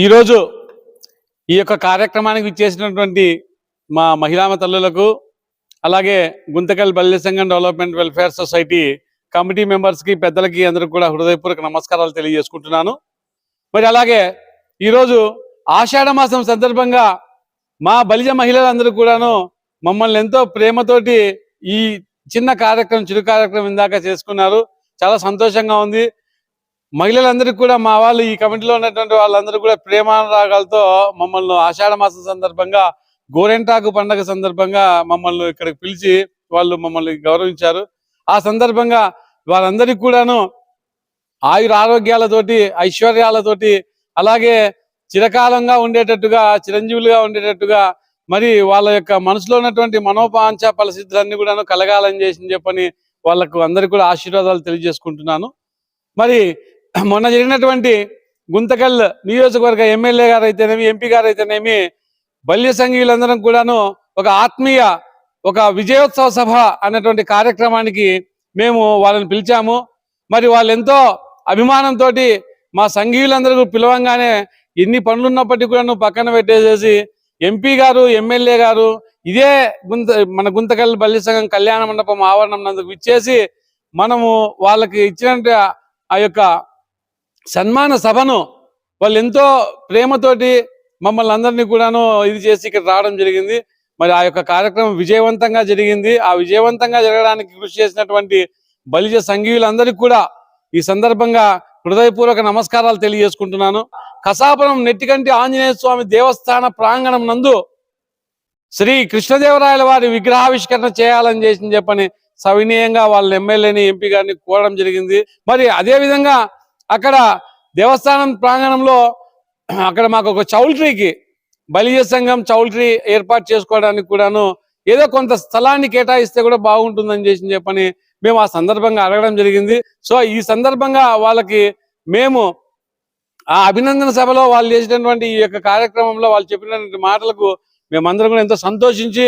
ఈరోజు ఈ యొక్క కార్యక్రమానికి విచ్చేసినటువంటి మా మహిళా తల్లులకు, అలాగే గుంతకల్ బల్లి సంఘం డెవలప్మెంట్ వెల్ఫేర్ సొసైటీ కమిటీ మెంబర్స్కి, పెద్దలకి అందరికి కూడా హృదయపూర్వక నమస్కారాలు తెలియజేసుకుంటున్నాను. మరి అలాగే ఈరోజు ఆషాఢ మాసం సందర్భంగా మా బలిజ మహిళలందరూ కూడాను మమ్మల్ని ఎంతో ప్రేమతోటి ఈ చిన్న కార్యక్రమం, చిరు కార్యక్రమం ఇందాక చేసుకున్నారు. చాలా సంతోషంగా ఉంది. మహిళలందరికీ కూడా మా వాళ్ళు, ఈ కమిటీలో ఉన్నటువంటి వాళ్ళందరూ కూడా ప్రేమానురాగాలతో మమ్మల్ని ఆషాఢ మాసం సందర్భంగా, గోరెంటాకు పండగ సందర్భంగా మమ్మల్ని ఇక్కడికి పిలిచి వాళ్ళు మమ్మల్ని గౌరవించారు. ఆ సందర్భంగా వాళ్ళందరికీ కూడాను ఆయుర ఆరోగ్యాలతోటి, ఐశ్వర్యాలతోటి, అలాగే చిరకాలంగా ఉండేటట్టుగా, చిరంజీవులుగా ఉండేటట్టుగా, మరి వాళ్ళ యొక్క మనసులో ఉన్నటువంటి మనోపాంఛ పరిస్థితులన్నీ కూడాను కలగాలని చెప్పని వాళ్ళకు అందరికీ కూడా ఆశీర్వాదాలు తెలియజేసుకుంటున్నాను. మరి మొన్న జరిగినటువంటి గుంతకల్ నియోజకవర్గ ఎమ్మెల్యే గారు అయితేనేమి, ఎంపీ గారు అయితేనేమి, బల్య సంఘీయులందరం కూడాను ఒక ఆత్మీయ, ఒక విజయోత్సవ సభ అన్నటువంటి కార్యక్రమానికి మేము వాళ్ళని పిలిచాము. మరి వాళ్ళు ఎంతో అభిమానంతో మా సంఘీయులందరూ పిలవంగానే ఎన్ని పనులు ఉన్నప్పటికీ కూడా పక్కన పెట్టేసేసి ఎంపీ గారు, ఎమ్మెల్యే గారు ఇదే మన గుంతకల్ బల్లి సంఘం కళ్యాణ మండపం ఆవరణం నందుకు ఇచ్చేసి మనము వాళ్ళకి ఇచ్చినట్టు ఆ యొక్క సన్మాన సభను వాళ్ళు ఎంతో ప్రేమతోటి మమ్మల్ని అందరినీ కూడాను ఇది చేసి ఇక్కడ రావడం జరిగింది. మరి ఆ యొక్క కార్యక్రమం విజయవంతంగా జరిగింది. ఆ విజయవంతంగా జరగడానికి కృషి చేసినటువంటి బలిజ సంఘీయులందరికీ కూడా ఈ సందర్భంగా హృదయపూర్వక నమస్కారాలు తెలియజేసుకుంటున్నాను. కసాపురం నెట్టికంటి ఆంజనేయ స్వామి దేవస్థాన ప్రాంగణం నందు శ్రీ కృష్ణదేవరాయల వారి విగ్రహావిష్కరణ చేయాలని చెప్పని సవినీయంగా వాళ్ళ ఎమ్మెల్యేని, ఎంపీ గారిని కోరడం జరిగింది. మరి అదే విధంగా అక్కడ దేవస్థానం ప్రాంగణంలో అక్కడ మాకు ఒక చౌల్ట్రీకి, బలిజ సంఘం చౌల్ట్రీ ఏర్పాటు చేసుకోవడానికి కూడాను ఏదో కొంత స్థలాన్ని కేటాయిస్తే కూడా బాగుంటుందని చెప్పని మేము ఆ సందర్భంగా అడగడం జరిగింది. సో ఈ సందర్భంగా వాళ్ళకి మేము ఆ అభినందన సభలో వాళ్ళు చేసినటువంటి ఈ యొక్క కార్యక్రమంలో వాళ్ళు చెప్పినటువంటి మాటలకు మేమందరం కూడా ఎంతో సంతోషించి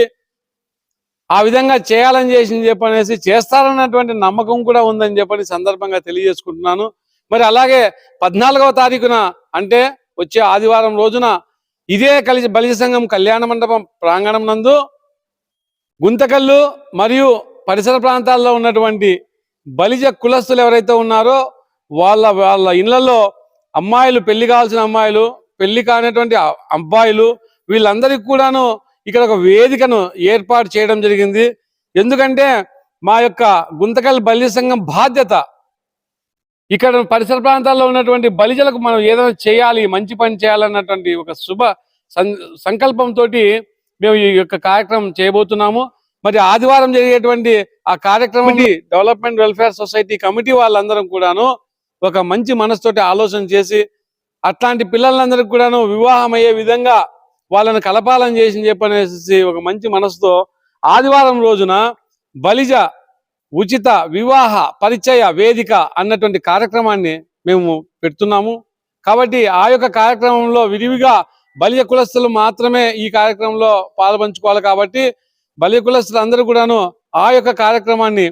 ఆ విధంగా చేయాలని చెప్పనేసి చేస్తారన్నటువంటి నమ్మకం కూడా ఉందని చెప్పని సందర్భంగా తెలియజేసుకుంటున్నాను. మరి అలాగే 14వ తారీఖున అంటే వచ్చే ఆదివారం రోజున ఇదే బలిజ సంఘం కళ్యాణ మండపం ప్రాంగణం నందు గుంతకల్లు మరియు పరిసర ప్రాంతాల్లో ఉన్నటువంటి బలిజ కులస్తులు ఎవరైతే ఉన్నారో వాళ్ళ ఇళ్లలో అమ్మాయిలు, పెళ్లి కావాల్సిన అమ్మాయిలు, పెళ్లి కానటువంటి అబ్బాయిలు, వీళ్ళందరికీ కూడాను ఇక్కడ ఒక వేదికను ఏర్పాటు చేయడం జరిగింది. ఎందుకంటే మా యొక్క గుంతకల్ బలిజ సంఘం బాధ్యత ఇక్కడ పరిసర ప్రాంతాల్లో ఉన్నటువంటి బలిజలకు మనం ఏదైనా చేయాలి, మంచి పని చేయాలన్నటువంటి ఒక శుభ సంకల్పంతో మేము ఈ యొక్క కార్యక్రమం చేయబోతున్నాము. మరి ఆదివారం జరిగేటువంటి ఆ కార్యక్రమం డెవలప్మెంట్ వెల్ఫేర్ సొసైటీ కమిటీ వాళ్ళందరం కూడాను ఒక మంచి మనసుతోటి ఆలోచన చేసి అట్లాంటి పిల్లలందరికీ కూడాను వివాహం అయ్యే విధంగా వాళ్ళని కలపాలని చెప్పనేసి ఒక మంచి మనసుతో ఆదివారం రోజున బలిజ ఉచిత వివాహ పరిచయ వేదిక అన్నటువంటి కార్యక్రమాన్ని మేము పెడుతున్నాము. కాబట్టి ఆ యొక్క కార్యక్రమంలో విరివిగా బలిజ కులస్తులు మాత్రమే ఈ కార్యక్రమంలో పాల్పంచుకోవాలి. కాబట్టి బలిజ కులస్తులు అందరూ కూడాను ఆ యొక్క కార్యక్రమాన్ని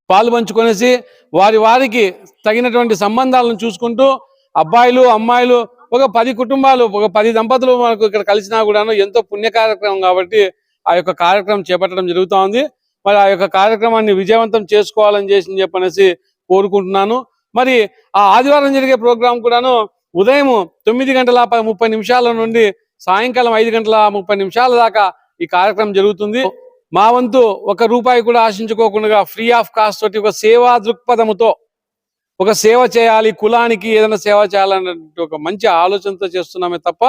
పాల్పంచుకొనేసి వారికి తగినటువంటి సంబంధాలను చూసుకుంటూ అబ్బాయిలు, అమ్మాయిలు ఒక 10 కుటుంబాలు, ఒక 10 దంపతులు మనకు ఇక్కడ కలిసినా కూడాను ఎంతో పుణ్య కార్యక్రమం కాబట్టి ఆ యొక్క కార్యక్రమం చేపట్టడం జరుగుతూ ఉంది. మరి ఆ యొక్క కార్యక్రమాన్ని విజయవంతం చేసుకోవాలని చెప్పనేసి కోరుకుంటున్నాను. మరి ఆ ఆదివారం జరిగే ప్రోగ్రాం కూడాను ఉదయం 9:30 నుండి సాయంకాలం 5:30 దాకా ఈ కార్యక్రమం జరుగుతుంది. మా వంతు ₹1 కూడా ఆశించుకోకుండా ఫ్రీ ఆఫ్ కాస్ట్ తోటి ఒక సేవా దృక్పథముతో ఒక సేవ చేయాలి, కులానికి ఏదైనా సేవ చేయాలన్న ఒక మంచి ఆలోచనతో చేస్తున్నామే తప్ప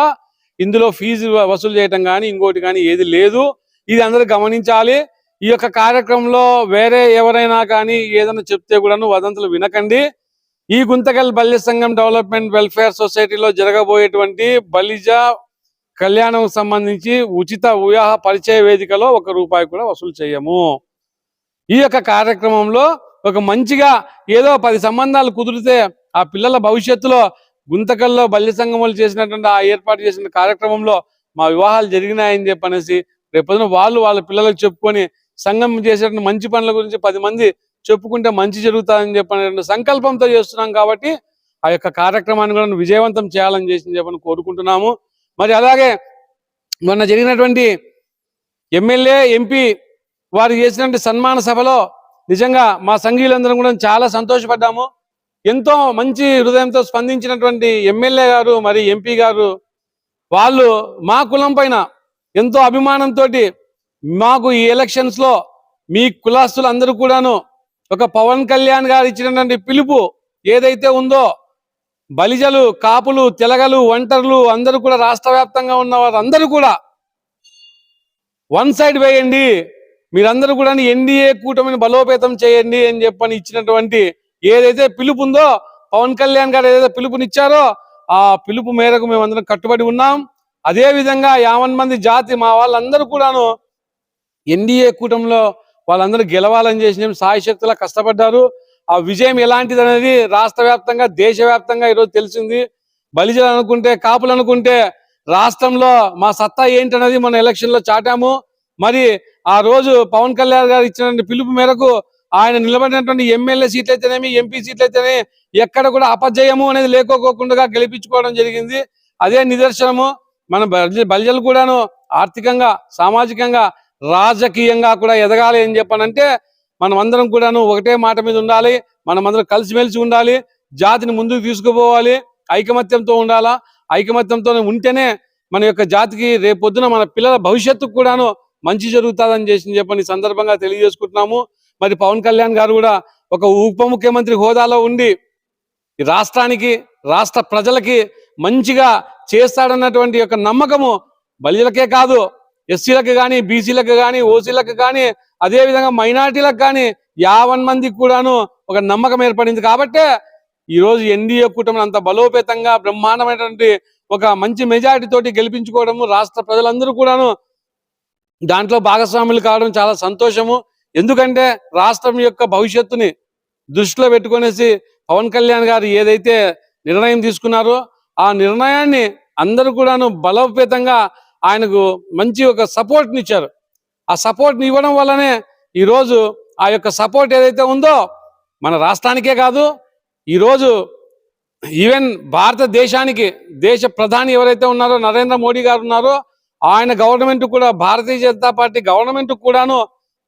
ఇందులో ఫీజు వసూలు చేయటం కానీ ఇంకోటి కానీ ఏది లేదు. ఇది అందరూ గమనించాలి. ఈ యొక్క కార్యక్రమంలో వేరే ఎవరైనా కానీ ఏదైనా చెప్తే కూడాను వదంతులు వినకండి. ఈ గుంతకల్ బల్లి సంఘం డెవలప్మెంట్ వెల్ఫేర్ సొసైటీలో జరగబోయేటువంటి బలిజ కళ్యాణం సంబంధించి ఉచిత వివాహ పరిచయ వేదికలో ₹1 కూడా వసూలు చేయము. ఈ యొక్క కార్యక్రమంలో ఒక మంచిగా ఏదో 10 సంబంధాలు కుదిరితే ఆ పిల్లల భవిష్యత్తులో గుంతకల్లో బల్లి సంఘం వాళ్ళు చేసినటువంటి ఆ ఏర్పాటు చేసిన కార్యక్రమంలో మా వివాహాలు జరిగినాయని చెప్పనేసి రేపొద్దున వాళ్ళ పిల్లలకు చెప్పుకొని సంఘం చేసేటువంటి మంచి పనుల గురించి 10 మంది చెప్పుకుంటే మంచి జరుగుతుందని చెప్పిన సంకల్పంతో చేస్తున్నాం. కాబట్టి ఆ యొక్క కార్యక్రమాన్ని కూడా విజయవంతం చేయాలని చెప్పని కోరుకుంటున్నాము. మరి అలాగే మొన్న జరిగినటువంటి ఎమ్మెల్యే ఎంపీ వారు చేసినటువంటి సన్మాన సభలో నిజంగా మా సంఘీయులందరం కూడా చాలా సంతోషపడ్డాము. ఎంతో మంచి హృదయంతో స్పందించినటువంటి ఎమ్మెల్యే గారు మరి ఎంపీ గారు వాళ్ళు మా కులం పైన ఎంతో అభిమానంతో మాకు ఈ ఎలక్షన్స్ లో మీ కులాస్తులు అందరూ కూడాను ఒక పవన్ కళ్యాణ్ గారు ఇచ్చినటువంటి పిలుపు ఏదైతే ఉందో బలిజలు, కాపులు, తెలగలు, ఒంటర్లు అందరూ కూడా రాష్ట్ర వ్యాప్తంగా ఉన్న వారు అందరూ కూడా వన్ సైడ్ వేయండి, మీరందరూ కూడా ఎన్డీఏ కూటమిని బలోపేతం చేయండి అని చెప్పని ఇచ్చినటువంటి ఏదైతే పిలుపు ఉందో పవన్ కళ్యాణ్ గారు ఏదైతే పిలుపునిచ్చారో ఆ పిలుపు మేరకు మేమందరం కట్టుబడి ఉన్నాం. అదే విధంగా 50 మంది జాతి మా వాళ్ళందరూ కూడాను ఎన్డీఏ కూటమిలో వాళ్ళందరూ గెలవాలని చేసిన సాయశక్తులా కష్టపడ్డారు. ఆ విజయం ఎలాంటిది అనేది రాష్ట్ర వ్యాప్తంగా దేశవ్యాప్తంగా ఈరోజు తెలిసింది. బలిజలు అనుకుంటే, కాపులు అనుకుంటే రాష్ట్రంలో మా సత్తా ఏంటనేది మన ఎలక్షన్ లో చాటాము. మరి ఆ రోజు పవన్ కళ్యాణ్ గారు ఇచ్చినటువంటి పిలుపు మేరకు ఆయన నిలబడినటువంటి ఎమ్మెల్యే సీట్లు అయితేనేమి, ఎంపీ సీట్లు అయితేనే ఎక్కడ కూడా అపజయము అనేది లేకోకుండా గెలిపించుకోవడం జరిగింది. అదే నిదర్శనము. మన బలిజలు కూడాను ఆర్థికంగా, సామాజికంగా, రాజకీయంగా కూడా ఎదగాలి అని చెప్పనంటే మనం అందరం కూడాను ఒకటే మాట మీద ఉండాలి. మనం అందరం కలిసిమెలిసి ఉండాలి, జాతిని ముందుకు తీసుకుపోవాలి, ఐకమత్యంతో ఉండాలా. ఐకమత్యంతో ఉంటేనే మన యొక్క జాతికి రేపొద్దున మన పిల్లల భవిష్యత్తుకు కూడాను మంచి జరుగుతుందని చెప్పని సందర్భంగా తెలియజేసుకుంటున్నాము. మరి పవన్ కళ్యాణ్ గారు కూడా ఒక ఉప ముఖ్యమంత్రి హోదాలో ఉండి రాష్ట్రానికి, రాష్ట్ర ప్రజలకి మంచిగా చేస్తాడన్నటువంటి యొక్క నమ్మకము బలిజలకే కాదు, ఎస్సీలకు కానీ, బీసీలకు కానీ, ఓసీలకు కానీ, అదే విధంగా మైనార్టీలకు కానీ 50 మందికి కూడాను ఒక నమ్మకం ఏర్పడింది. కాబట్టే ఈరోజు ఎన్డీఏ కూటమిని అంత బలోపేతంగా బ్రహ్మాండమైనటువంటి ఒక మంచి మెజారిటీ తోటి గెలిపించుకోవడము, రాష్ట్ర ప్రజలందరూ కూడాను దాంట్లో భాగస్వాములు కావడం చాలా సంతోషము. ఎందుకంటే రాష్ట్రం యొక్క భవిష్యత్తుని దృష్టిలో పెట్టుకునేసి పవన్ కళ్యాణ్ గారు ఏదైతే నిర్ణయం తీసుకున్నారో ఆ నిర్ణయాన్ని అందరూ కూడాను బలోపేతంగా ఆయనకు మంచి ఒక సపోర్ట్ని ఇచ్చారు. ఆ సపోర్ట్ని ఇవ్వడం వల్లనే ఈరోజు ఆ యొక్క సపోర్ట్ ఏదైతే ఉందో మన రాష్ట్రానికే కాదు, ఈరోజు ఈవెన్ భారతదేశానికి దేశ ప్రధాని ఎవరైతే ఉన్నారో నరేంద్ర మోడీ గారు ఉన్నారో ఆయన గవర్నమెంట్ కూడా, భారతీయ జనతా పార్టీ గవర్నమెంట్ కూడాను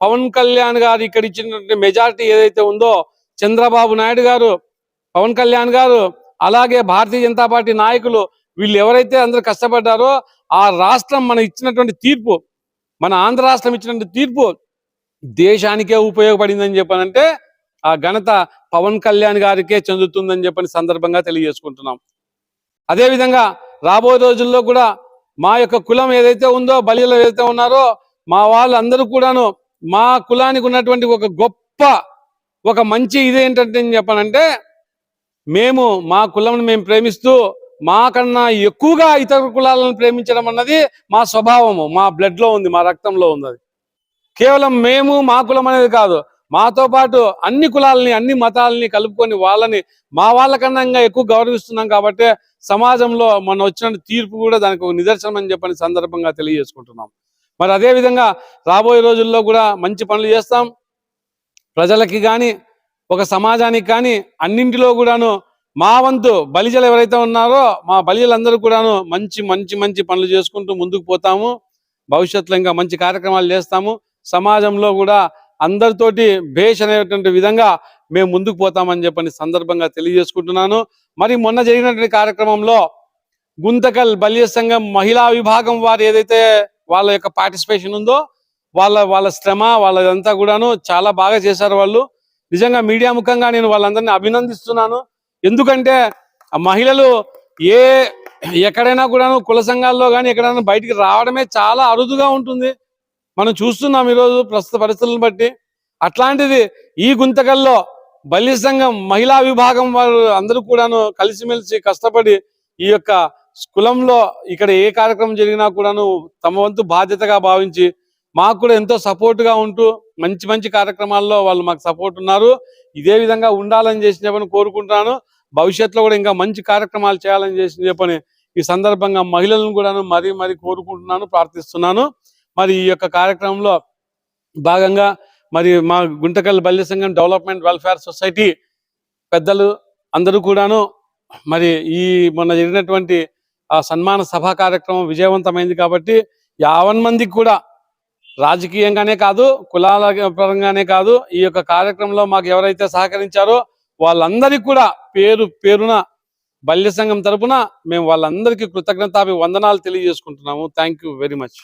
పవన్ కళ్యాణ్ గారు ఇక్కడ ఇచ్చినటువంటి మెజారిటీ ఏదైతే ఉందో చంద్రబాబు నాయుడు గారు, పవన్ కళ్యాణ్ గారు, అలాగే భారతీయ జనతా పార్టీ నాయకులు వీళ్ళు ఎవరైతే అందరూ కష్టపడ్డారో ఆ రాష్ట్రం మన ఇచ్చినటువంటి తీర్పు, మన ఆంధ్ర రాష్ట్రం ఇచ్చినటువంటి తీర్పు దేశానికే ఉపయోగపడిందని చెప్పనంటే ఆ ఘనత పవన్ కళ్యాణ్ గారికే చెందుతుందని చెప్పని సందర్భంగా తెలియజేసుకుంటున్నాం. అదేవిధంగా రాబోయే రోజుల్లో కూడా మా యొక్క కులం ఏదైతే ఉందో, బలిజలు ఏదైతే ఉన్నారో మా వాళ్ళందరూ కూడాను మా కులానికి ఉన్నటువంటి ఒక గొప్ప ఒక మంచి ఇదేంటంటే చెప్పనంటే మేము మా కులంని మేము ప్రేమిస్తూ మాకన్నా ఎక్కువగా ఇతర కులాలను ప్రేమించడం అన్నది మా స్వభావము, మా బ్లడ్ లో ఉంది, మా రక్తంలో ఉంది. అది కేవలం మేము మా కులం అనేది కాదు, మాతో పాటు అన్ని కులాలని, అన్ని మతాలని కలుపుకొని వాళ్ళని మా వాళ్ళకన్నా ఎక్కువ గౌరవిస్తున్నాం. కాబట్టి సమాజంలో మన వచ్చిన తీర్పు కూడా దానికి ఒక నిదర్శనం అని చెప్పని సందర్భంగా తెలియజేసుకుంటున్నాం. మరి అదే విధంగా రాబోయే రోజుల్లో కూడా మంచి పనులు చేస్తాం. ప్రజలకి కానీ, ఒక సమాజానికి కానీ అన్నింటిలో కూడాను మా వంతు బలిజలు ఎవరైతే ఉన్నారో మా బలిజలందరూ కూడాను మంచి మంచి మంచి పనులు చేసుకుంటూ ముందుకు పోతాము. భవిష్యత్తులో ఇంకా మంచి కార్యక్రమాలు చేస్తాము. సమాజంలో కూడా అందరితోటి భేష్ అనేటువంటి విధంగా మేము ముందుకు పోతామని చెప్పని సందర్భంగా తెలియజేసుకుంటున్నాను. మరి మొన్న జరిగినటువంటి కార్యక్రమంలో గుంతకల్ బలిజ సంఘం మహిళా విభాగం వారు ఏదైతే వాళ్ళ యొక్క పార్టిసిపేషన్ ఉందో వాళ్ళ శ్రమ వాళ్ళదంతా కూడాను చాలా బాగా చేశారు. వాళ్ళు నిజంగా మీడియా ముఖంగా నేను వాళ్ళందరినీ అభినందిస్తున్నాను. ఎందుకంటే ఆ మహిళలు ఎక్కడైనా కూడాను కుల సంఘాల్లో కానీ ఎక్కడైనా బయటికి రావడమే చాలా అరుదుగా ఉంటుంది. మనం చూస్తున్నాం ఈరోజు ప్రస్తుత పరిస్థితులను బట్టి. అట్లాంటిది ఈ గుంతకల్లో బలిజ సంఘం మహిళా విభాగం వారు అందరూ కూడాను కలిసిమెలిసి కష్టపడి ఈ యొక్క కులంలో ఇక్కడ ఏ కార్యక్రమం జరిగినా కూడాను తమ వంతు బాధ్యతగా భావించి మాకు కూడా ఎంతో సపోర్ట్ గా ఉంటూ మంచి మంచి కార్యక్రమాల్లో వాళ్ళు మాకు సపోర్ట్ ఉన్నారు. ఇదే విధంగా ఉండాలని చేసి చెప్పని కోరుకుంటున్నాను. భవిష్యత్తులో కూడా ఇంకా మంచి కార్యక్రమాలు చేయాలని చేసి చెప్పని ఈ సందర్భంగా మహిళలను కూడాను మరీ కోరుకుంటున్నాను, ప్రార్థిస్తున్నాను. మరి ఈ యొక్క కార్యక్రమంలో భాగంగా మరి మా గుంటకల్ బలిజ సంఘం డెవలప్మెంట్ వెల్ఫేర్ సొసైటీ పెద్దలు అందరూ కూడాను మరి ఈ మొన్న జరిగినటువంటి ఆ సన్మాన సభా కార్యక్రమం విజయవంతమైంది కాబట్టి 50 మందికి కూడా రాజకీయంగానే కాదు, కులాల పరంగానే కాదు, ఈ యొక్క కార్యక్రమంలో మాకు ఎవరైతే సహకరించారో వాళ్ళందరికీ కూడా పేరు పేరున బల్య సంఘం తరపున మేము వాళ్ళందరికీ కృతజ్ఞతాభి వందనాలు తెలియజేసుకుంటున్నాము. Thank you very much.